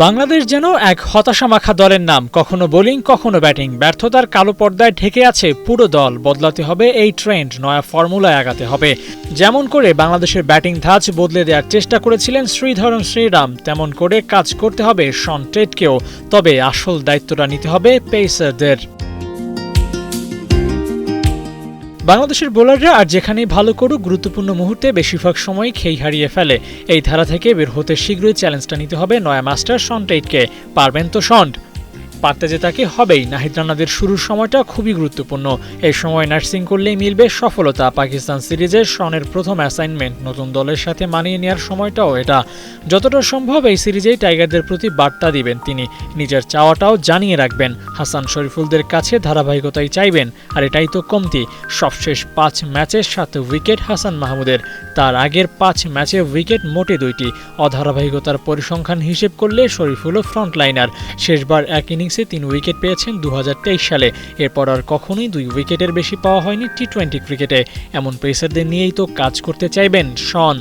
বাংলাদেশ যেন এক হতাশামাখা দলের নাম, কখনো বোলিং কখনো ব্যাটিং, ব্যর্থতার কালো পর্দায় ঢেকে আছে পুরো দল। বদলাতে হবে এই ট্রেন্ড, নয়া ফর্মুলায় আগাতে হবে। যেমন করে বাংলাদেশের ব্যাটিং ধাঁচ বদলে দেওয়ার চেষ্টা করেছিলেন শ্রীধরন শ্রীরাম, তেমন করে কাজ করতে হবে শন টেটকেও। তবে আসল দায়িত্বটা নিতে হবে পেসারদের। বাংলাদেশের বোলাররা আর যেখানেই ভালো করুক, গুরুত্বপূর্ণ মুহূর্তে বেশিরভাগ সময় খেই হারিয়ে ফেলে। এই ধারা থেকে বের হতে শীঘ্রই চ্যালেঞ্জটা নিতে হবে নয়া মাস্টার শন টেটকে। পারবেন তো শন? পারতে যে তাকে হবেই। নাহিদ রানাদের শুরুর সময়টা খুবই গুরুত্বপূর্ণ। এই সময় নার্সিং করলেই মিলবে সফলতা। পাকিস্তান সিরিজের শনের প্রথম অ্যাসাইনমেন্ট, নতুন দলের সাথে মানিয়ে নেওয়ার সময়টাও এটা। যতটা সম্ভব এই সিরিজেই টাইগারদের প্রতি বার্তা দিবেন তিনি, নিজের চাওয়াটাও জানিয়ে রাখবেন। হাসান শরীফুলদের কাছে ধারাবাহিকতাই চাইবেন, আর এটাই তো কমতি। সবশেষ 5 ম্যাচে 7 উইকেট হাসান মাহমুদের। তার আগের 5 ম্যাচে উইকেট মোটে 2টি। অধারাবাহিকতার পরিসংখ্যান হিসেব করলে শরীফুলও ফ্রন্টলাইনার। শেষবার এক ইনিংসে 3 উইকেট পেয়েছেন 2023 সালে। এরপর আর কখনোই 2 উইকেটের বেশি পাওয়া হয়নি টি-20 ক্রিকেটে। এমন পেসারদের নিয়েই তো কাজ করতে চাইবেন শন।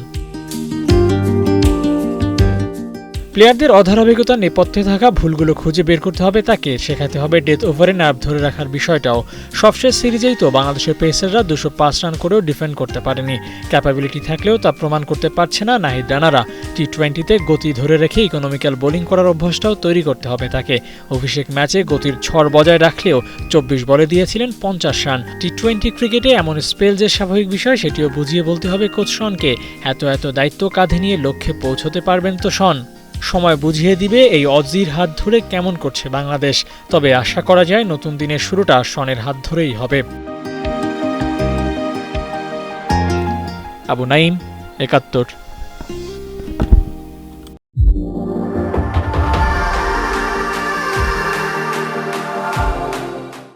প্লেয়ারদের অধারাবাহিকতার নেপথ্যে থাকা ভুলগুলো খুঁজে বের করতে হবে তাকে। শেখাতে হবে ডেথ ওভারে নার্ভ ধরে রাখার বিষয়টাও। সবশেষ সিরিজেই তো বাংলাদেশের পেসাররা 205 রান করেও ডিফেন্ড করতে পারেনি। ক্যাপাবিলিটি থাকলেও তা প্রমাণ করতে পারছে না নাহিদ রানারা। টি-20তে গতি ধরে রেখে ইকোনমিক্যাল বোলিং করার অভ্যাসটাও তৈরি করতে হবে তাকে। অভিষেক ম্যাচে গতির ঝড় বজায় রাখলেও 24 বলে দিয়েছিলেন 50 রান। টি-20 ক্রিকেটে এমন স্পেল যে স্বাভাবিক বিষয়, সেটিও বুঝিয়ে বলতে হবে কোচ শনকে। এত দায়িত্ব কাঁধে নিয়ে লক্ষ্যে পৌঁছতে পারবেন তো শন? সময় বুঝিয়ে দিবে এই অজির হাত ধরে কেমন করছে বাংলাদেশ। তবে আশা করা যায় নতুন দিনের শুরুটা শনের হাত ধরেই হবে। আবু নাইম, ৭১।